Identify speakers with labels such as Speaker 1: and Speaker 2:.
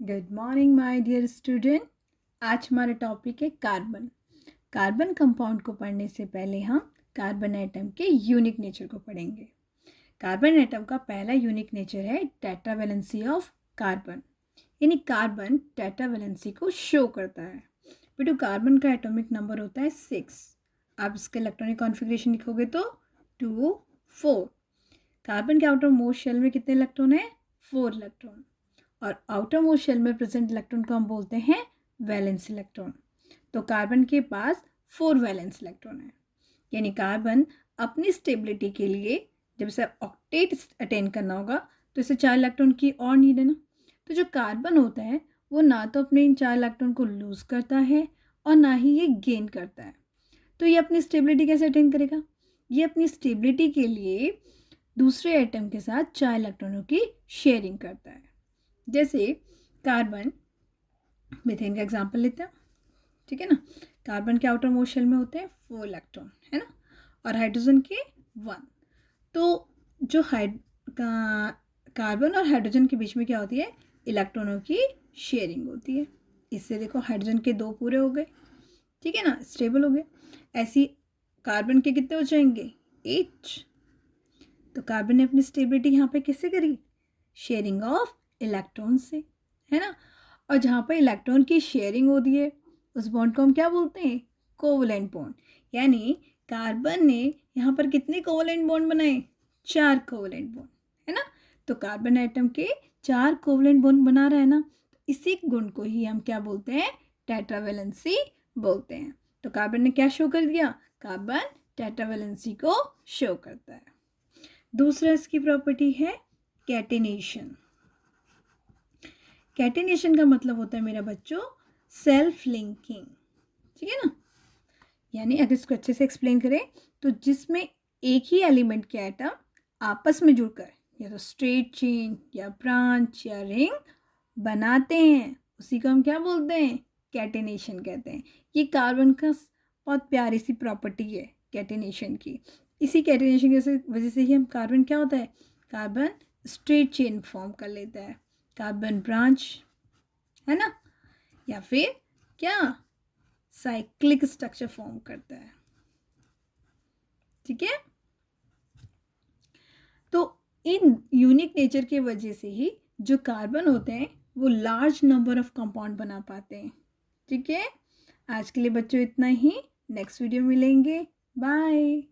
Speaker 1: Good morning my dear student. आज हमारा topic है कार्बन। कार्बन कंपाउंड को पढ़ने से पहले हम कार्बन एटम के यूनिक नेचर को पढ़ेंगे। कार्बन एटम का पहला यूनिक नेचर है टेट्रावैलेंसी ऑफ कार्बन, यानी कार्बन टेट्रावैलेंसी को शो करता है। बेटू कार्बन का एटॉमिक नंबर होता है 6। आप इसका इलेक्ट्रॉनिक कॉन्फ़िगरेशन लिखोगे तो 2 4। कार्बन के आउटर मोस्ट शेल में कितने इलेक्ट्रॉन है? 4 इलेक्ट्रॉन। और आउटर मोस्ट शेल में प्रेजेंट इलेक्ट्रॉन को हम बोलते हैं वैलेंस इलेक्ट्रॉन। तो कार्बन के पास 4 वैलेंस इलेक्ट्रॉन है, यानी कार्बन अपनी स्टेबिलिटी के लिए जब इसे ऑक्टेट अटेन करना होगा तो इसे 4 इलेक्ट्रॉन की और नीड है ना। तो जो कार्बन होता है वो ना तो अपने इन 4 इलेक्ट्रॉन को लूज करता है और ना ही ये गेन करता है। तो ये अपनी स्टेबिलिटी कैसे अटेन करेगा? ये अपनी स्टेबिलिटी के लिए दूसरे एटम के साथ 4 इलेक्ट्रॉनों की शेयरिंग करता है। जैसे कार्बन, मीथेन का एग्जांपल लेते हैं, ठीक है ना। कार्बन के आउटर मोस्ट शेल में होते हैं 4 इलेक्ट्रॉन, है ना, और हाइड्रोजन के 1। तो जो कार्बन और हाइड्रोजन के बीच में क्या होती है? इलेक्ट्रॉनों की शेयरिंग होती है। इससे देखो हाइड्रोजन के 2 पूरे हो गए, ठीक है ना, स्टेबल हो गए। ऐसी कार्बन के कितने हो जाएंगे? 8। तो कार्बन ने अपनी स्टेबिलिटी यहाँ पे किससे करी? शेयरिंग ऑफ इलेक्ट्रॉन से, है ना। और जहाँ पर इलेक्ट्रॉन की शेयरिंग होती है उस बॉन्ड को हम क्या बोलते हैं? Covalent bond. यानी कार्बन ने यहाँ पर कितने कोवलेंट बॉन्ड बनाए? 4 कोवलेंट बॉन्ड, है ना। तो कार्बन एटम के 4 कोवलेंट बॉन्ड बना रहा है ना, तो इसी गुण को ही हम क्या बोलते हैं? टेट्रावैलेंसी बोलते हैं। तो कार्बन ने क्या शो कर दिया? कार्बन टेट्रावैलेंसी को शो करता है। दूसरा इसकी प्रॉपर्टी है कैटिनेशन। कैटिनेशन का मतलब होता है मेरा बच्चों सेल्फ लिंकिंग, ठीक है ना। यानी अगर इसको अच्छे से एक्सप्लेन करें तो जिसमें एक ही एलिमेंट के एटम आपस में जुड़कर या तो स्ट्रेट चेन या ब्रांच या रिंग बनाते हैं उसी को हम क्या बोलते हैं? कैटिनेशन कहते हैं। ये कार्बन का बहुत प्यारी सी प्रॉपर्टी है कैटिनेशन की। इसी कैटिनेशन की वजह से ही हम कार्बन क्या होता है? कार्बन स्ट्रेट चेन फॉर्म कर लेता है, कार्बन ब्रांच, है ना, या फिर क्या साइक्लिक स्ट्रक्चर फॉर्म करता है, ठीक है। तो इन यूनिक नेचर की वजह से ही जो कार्बन होते हैं वो लार्ज नंबर ऑफ कंपाउंड बना पाते हैं, ठीक है। आज के लिए बच्चों इतना ही। नेक्स्ट वीडियो मिलेंगे। बाय।